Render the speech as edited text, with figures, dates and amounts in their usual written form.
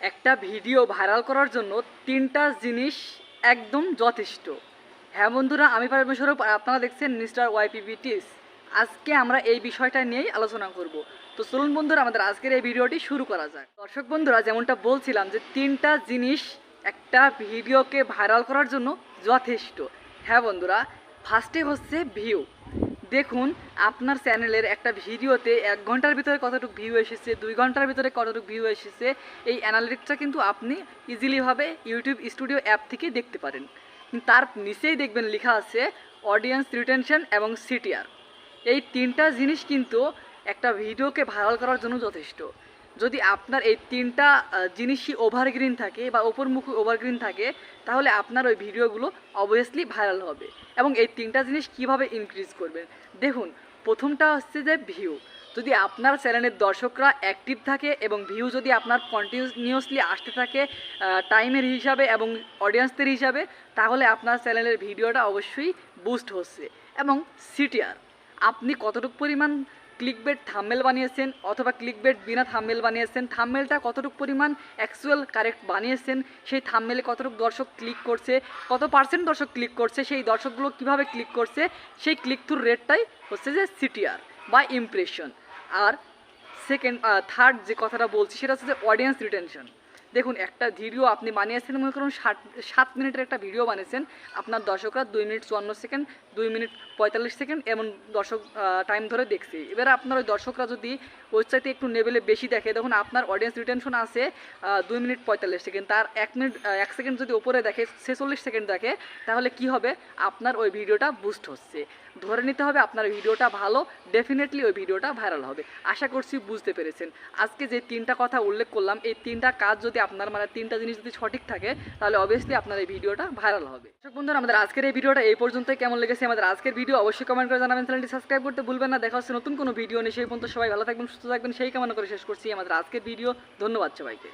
একটা video viral করার জন্য তিনটা জিনিস একদম যথেষ্ট। হ্যাঁ বন্ধুরা, আমি পারভেজ স্বরূপ আর আপনারা দেখছেন মিস্টার ওয়াইপিবি টিপস। আজকে আমরা এই বিষয়টা নিয়েই আলোচনা করব। তো চলুন বন্ধুরা, আমাদের আজকের এই ভিডিওটি শুরু করা যাক। দর্শক বন্ধুরা, যেমনটা বলছিলাম যে তিনটা জিনিস একটা ভিডিওকে ভাইরাল করার জন্য যথেষ্ট। হ্যাঁ বন্ধুরা, ফার্স্টে হচ্ছে ভিউ। দেখুন আপনার চ্যানেলের একটা ভিডিওতে 1 ঘন্টার ভিতরে কতটুকু ভিউ এসেছে, 2 ঘন্টার ভিতরে কতটুকু ভিউ এসেছে, এই অ্যানালিটিক্সটা কিন্তু আপনি ইজিলিভাবে ইউটিউব স্টুডিও অ্যাপ থেকে দেখতে পারেন। তার নিচেই দেখবেন লেখা আছে অডিয়েন্স রিটেনশন এবং সিটিআর। এই তিনটা জিনিস কিন্তু একটা ভিডিওকে ভাইরাল করার জন্য যথেষ্ট। যদি আপনার এই তিনটা জিনিসই ওভারগ্রিন থাকে বা উপরমুখী ওভারগ্রিন থাকে, তাহলে আপনার ওই ভিডিওগুলো অবভিয়াসলি ভাইরাল হবে। এবং এই তিনটা জিনিস কিভাবে ইনক্রিজ করবেন, দেখুন প্রথমটা হচ্ছে যে ভিউ। যদি আপনার চ্যানেলের দর্শকরা অ্যাক্টিভ থাকে এবং ভিউ যদি আপনার কন্টিনিউয়াসলি আসতে থাকে টাইমের হিসাবে এবং অডিয়েন্সদের হিসাবে, তাহলে আপনার চ্যানেলের ভিডিওটা অবশ্যই বুস্ট হচ্ছে। এবং সিটিআর, আপনি কতটুকু পরিমাণ ক্লিকবেট থাম্বনেল বানিয়েছেন অথবা ক্লিকবেট বিনা থাম্বনেল বানিয়েছেন, থাম্বনেলটা কতটুকু পরিমাণ অ্যাকচুয়াল কারেক্ট বানিয়েছেন, সেই থাম্বনেলে কতটুকু দর্শক ক্লিক করছে, কত পার্সেন্ট দর্শক ক্লিক করছে, সেই দর্শকগুলো কিভাবে ক্লিক করছে, সেই ক্লিক থ্রুর রেটটাই হচ্ছে যে সিটিআর বা ইমপ্রেশন। আর থার্ড যে কথাটা বলছি সেটা হচ্ছে যে অডিয়েন্স রিটেনশন। দেখুন একটা ভিডিও আপনি বানিয়েছেন, মনে করুন 7 মিনিটের একটা ভিডিও বানিয়েছেন, আপনার দর্শকরা 2 মিনিট 54 সেকেন্ড, 2 মিনিট 45 সেকেন্ড এমন দর্শক টাইম ধরে দেখছে। এবারে আপনার ওই দর্শকরা যদি ওর চাইতে একটু লেভেলে বেশি দেখে, তখন আপনার অডিয়েন্স রিটেনশন আছে 2 মিনিট 45 সেকেন্ড, তার 1 সেকেন্ড যদি ওপরে দেখে, 46 সেকেন্ড দেখে, তাহলে কি হবে, আপনার ওই ভিডিওটা বুস্ট হচ্ছে। ধরে নিতে হবে আপনার ভিডিওটা ভালো, ডেফিনেটলি ওই ভিডিওটা ভাইরাল হবে। আশা করছি বুঝতে পেরেছেন। আজকে যে তিনটা কথা উল্লেখ করলাম, এই তিনটা কাজ যদি আপনার তিনটা জিনিস যদি সঠিক থাকে, তাহলে অবভিয়াসলি আপনার এই ভিডিওটা ভাইরাল হবে। দর্শক বন্ধুরা, আমাদের আজকের এই ভিডিওটা এই পর্যন্তই। কেমন লেগেছে আমাদের আজকের ভিডিও অবশ্যই কমেন্ট করে জানাবেন। চ্যানেলটি সাবস্ক্রাইব করতে ভুলবেন না। দেখা হচ্ছে নতুন কোনো ভিডিও নিয়ে। সেই পর্যন্ত সবাই ভালো থাকবেন, সুস্থ থাকবেন, সেই কামনা করে শেষ করছি আমাদের আজকের ভিডিও। ধন্যবাদ সবাইকে।